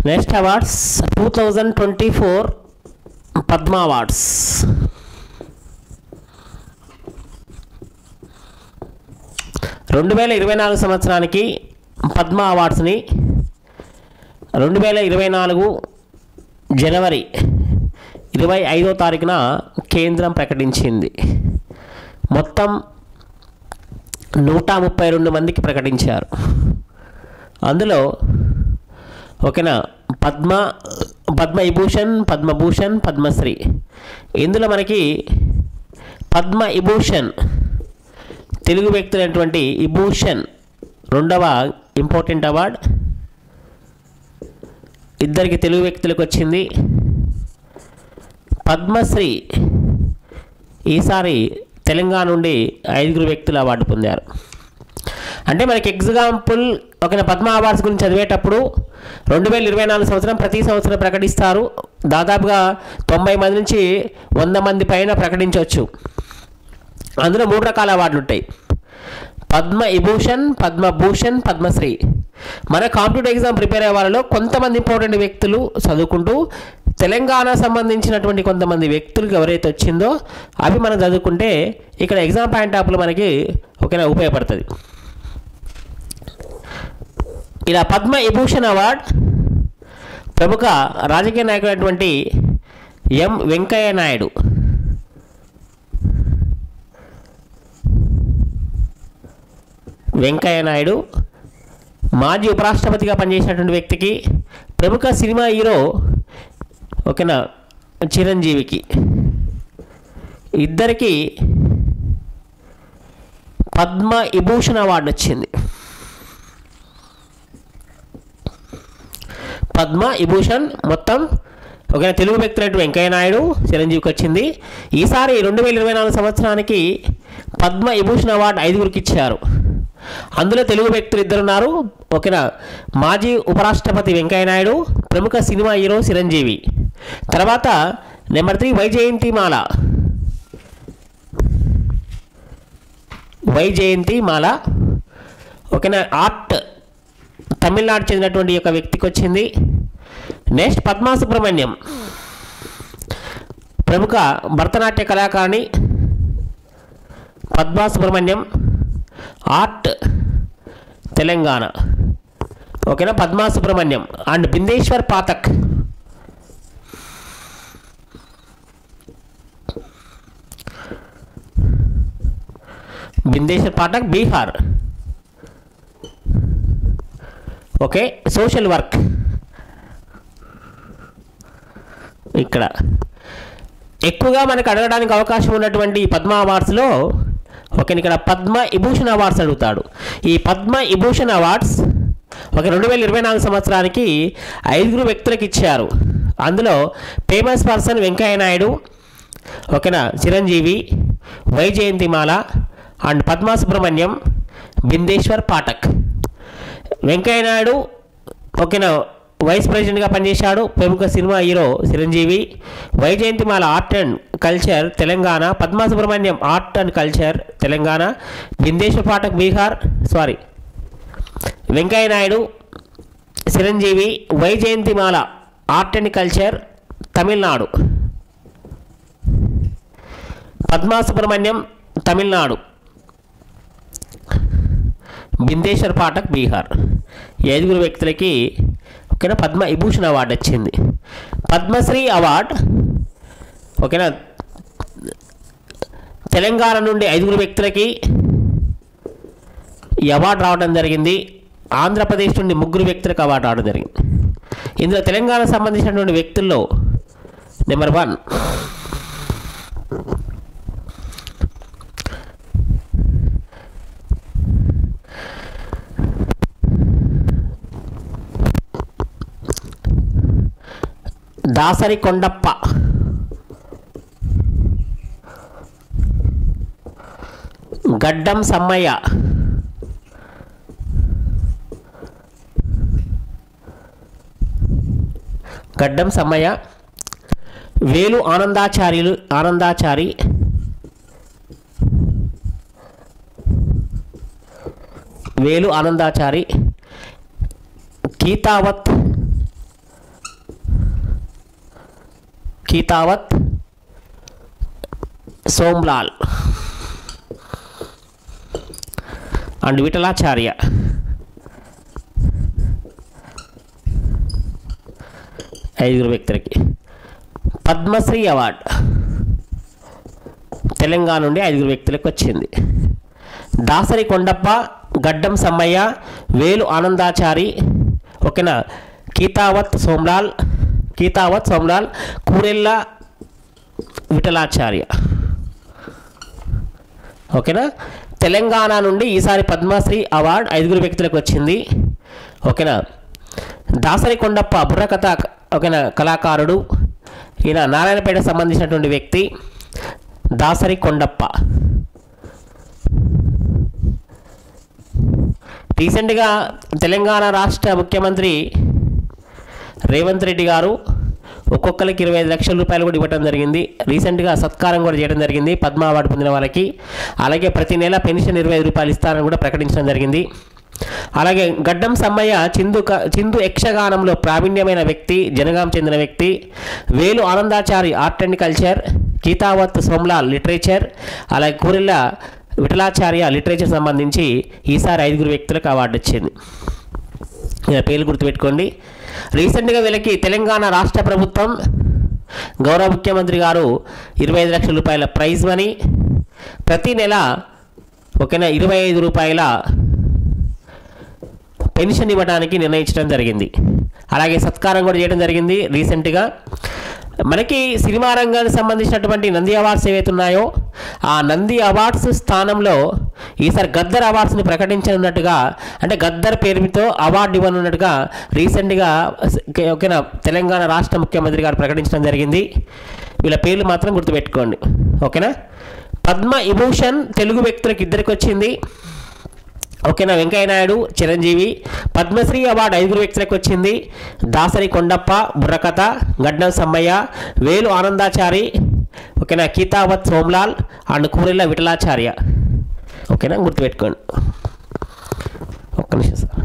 Next awards 2024 Padma awards. రెండు 2024 సంవత్సరానికి పద్మ అవార్డ్స్ని 2024 జనవరి 25వ తారీఖున కేంద్రం ప్రకటించింది. మొత్తం 132 మందికి ప్రకటించారు. అందులో ఓకేనా పద్మవిభూషణ్, పద్మభూషణ్, పద్మశ్రీ. ఇందులో మనకి పద్మవిభూషణ్ తెలుగు వ్యక్తులైనటువంటి విభూషణ్ రెండవ ఇంపార్టెంట్ అవార్డ్ ఇద్దరికి తెలుగు వ్యక్తులకు వచ్చింది. పద్మశ్రీ ఈసారి తెలంగాణ నుండి 5 వ్యక్తులు అవార్డు పొందారు. అంటే మనకి ఎగ్జాంపుల్ ఒక పద్మ అవార్డ్స్ గురించి చదివేటప్పుడు 2024 సంవత్సరం ప్రతి సంవత్సరం ప్రకటిస్తారు. దాదాపుగా 90 మంది నుంచి 100 మంది పైన ప్రకటించవచ్చు. అందులో 3 రకాల అవార్డులు ఉంటాయి: పద్మవిభూషణ్, పద్మభూషణ్, పద్మశ్రీ. మన కాంపిటేటివ్ ఎగ్జామ్ ప్రిపేర్ అయ్యే వాళ్ళలో కొంతమంది ఇంపార్టెంట్ వ్యక్తులు చదువుకుంటూ తెలంగాణ సంబంధించినటువంటి కొంతమంది వ్యక్తులకు ఎవరైతే వచ్చిందో అవి మనం చదువుకుంటే ఇక్కడ ఎగ్జామ్ పాయింట్ ఆఫ్లో మనకి ఓకేనా ఉపయోగపడుతుంది. ఇలా పద్మవిభూషణ్ అవార్డ్ ప్రముఖ రాజకీయ నాయకుడైనటువంటి ఎం వెంకయ్య నాయుడు మాజీ ఉపరాష్ట్రపతిగా పనిచేసినటువంటి వ్యక్తికి, ప్రముఖ సినిమా హీరో ఓకేనా చిరంజీవికి, ఇద్దరికి పద్మవిభూషణ్ అవార్డు వచ్చింది. పద్మవిభూషణ్ మొత్తం ఒక తెలుగు వ్యక్తులైన వెంకయ్య నాయుడు, చిరంజీవికి వచ్చింది. ఈసారి 2024 సంవత్సరానికి పద్మవిభూషణ్ అవార్డు 5 ఇచ్చారు. అందులో తెలుగు వ్యక్తులు 2 ఉన్నారు. ఓకేనా, మాజీ ఉపరాష్ట్రపతి వెంకయ్య నాయుడు, ప్రముఖ సినిమా హీరో చిరంజీవి. తర్వాత నెంబర్ 3 వైజయంతిమాల ఓకేనా, ఆర్ట్ తమిళనాడు చెందినటువంటి ఒక వ్యక్తికి వచ్చింది. నెక్స్ట్ పద్మా సుబ్రహ్మణ్యం, ప్రముఖ భరతనాట్య కళాకారిణి పద్మా సుబ్రహ్మణ్యం, ఆర్ట్ తెలంగాణ ఓకేనా, Padma Subrahmanyam. And Bindeshwar Pathak Bihar. Okay, social work ఇక్కడ ఎక్కువగా మనకు అడగడానికి అవకాశం ఉన్నటువంటి పద్మ అవార్డ్స్లో ఓకే ఇక్కడ పద్మవిభూషణ్ అవార్డ్స్ అడుగుతాడు. ఈ పద్మవిభూషణ్ అవార్డ్స్ ఒక 2024 సంవత్సరానికి 5 వ్యక్తులకు ఇచ్చారు. అందులో ఫేమస్ పర్సన్ వెంకయ్య నాయుడు ఓకేనా, చిరంజీవి, వైజయంతిమాల అండ్ పద్మా సుబ్రహ్మణ్యం, బిందేశ్వర్ పాఠక్. వెంకయ్య నాయుడు ఓకేనా వైస్ ప్రెసిడెంట్గా పనిచేశాడు, ప్రముఖ cinema hero Chiranjeevi. Vyjayanthimala art and culture Telangana, Padma Subrahmanyam art and culture Telangana, Bindeshwar Pathak Bihar. Venkaiah Naidu, Chiranjeevi, Vyjayanthimala art and culture Tamil Nadu, Padma Subrahmanyam Tamil Nadu, Bindeshwar Pathak Bihar. 5 వ్యక్తులకి ఓకేనా పద్మవిభూషణ్ అవార్డు వచ్చింది. పద్మశ్రీ అవార్డ్ ఓకేనా తెలంగాణ నుండి 5 వ్యక్తులకి ఈ అవార్డు రావడం జరిగింది. ఆంధ్రప్రదేశ్ నుండి 3 వ్యక్తులకు అవార్డు రావడం జరిగింది. ఇందులో తెలంగాణ సంబంధించినటువంటి వ్యక్తుల్లో నెంబర్ 1 దాసరి కొండప్ప, గడ్డం సమ్మయ్య, వేలు ఆనందాచారి, గీతావత్ కీతావత్ సోమ్లాల్ అండ్ విఠలాచార్య. ఐదుగురు వ్యక్తులకి. పద్మశ్రీ అవార్డు తెలంగాణ నుండి ఐదుగురు వ్యక్తులకు వచ్చింది. దాసరి కొండప్ప, గడ్డం సమ్మయ్య, వేలు ఆనందాచారి, ఓకేనా, కీతావత్ సోమ్లాల్, కూరెళ్ళ విఠలాచార్య. ఓకేనా. తెలంగాణ నుండి ఈసారి పద్మశ్రీ అవార్డు ఐదుగురు వ్యక్తులకు వచ్చింది. ఓకేనా. దాసరి కొండప్ప బుర్రకథ, ఓకేనా, కళాకారుడు. ఈయన నారాయణపేటకు సంబంధించినటువంటి వ్యక్తి దాసరి కొండప్ప. రీసెంట్గా తెలంగాణ రాష్ట్ర ముఖ్యమంత్రి రేవంత్ రెడ్డి గారు ఒక్కొక్కరికి 25 లక్షల రూపాయలు కూడా ఇవ్వడం జరిగింది. రీసెంట్గా సత్కారం కూడా చేయడం జరిగింది పద్మ అవార్డు పొందిన వాళ్ళకి. అలాగే ప్రతి నెల పెన్షన్ 25 రూపాయలు ఇస్తారని కూడా ప్రకటించడం జరిగింది. అలాగే గడ్డం సమ్మయ్య చిందు యక్షగానంలో ప్రావీణ్యమైన వ్యక్తి, జనగాం చెందిన వ్యక్తి. Velu Anandachari art and culture, Keethavath Somlal literature, అలాగే కూరెళ్ళ విఠలాచార్య లిటరేచర్ సంబంధించి ఈసారి ఐదుగురు వ్యక్తులకు అవార్డు వచ్చింది. పేర్లు గుర్తుపెట్టుకోండి. రీసెంట్గా వీళ్ళకి తెలంగాణ రాష్ట్ర ప్రభుత్వం గౌరవ ముఖ్యమంత్రి గారు 25 లక్షల రూపాయల ప్రైజ్ మనీ, ప్రతి నెల ఓకేనా 25 రూపాయల పెన్షన్ ఇవ్వడానికి నిర్ణయించడం జరిగింది. అలాగే సత్కారం కూడా చేయడం జరిగింది. రీసెంట్గా మనకి సినిమా రంగానికి సంబంధించినటువంటి నంది అవార్డ్స్ ఏవైతే ఉన్నాయో ఆ నంది అవార్డ్స్ స్థానంలో ఈసారి గద్దర్ అవార్డ్స్ని ప్రకటించనున్నట్టుగా, అంటే గద్దర్ పేరుతో అవార్డు ఇవ్వనున్నట్టుగా రీసెంట్గా ఓకేనా తెలంగాణ రాష్ట్ర ముఖ్యమంత్రి గారు ప్రకటించడం జరిగింది. వీళ్ళ పేర్లు మాత్రం గుర్తుపెట్టుకోండి. ఓకేనా. పద్మ విభూషణ్ తెలుగు వ్యక్తులకు ఇద్దరికి వచ్చింది. ఓకేనా. వెంకయ్య నాయుడు, చిరంజీవి. పద్మశ్రీ అవార్డు ఐదుగురు వ్యక్తులకు వచ్చింది. దాసరి కొండప్ప బుర్రకథ, గడ్డం సమ్మయ్య, వేలు ఆనందాచారి, ఓకేనా, కీతావత్ సోమ్లాల్ అండ్ కూరెళ్ళ విఠలాచార్య. ఓకేనా, గుర్తుపెట్టుకోండి. ఒక్క నిమిషం.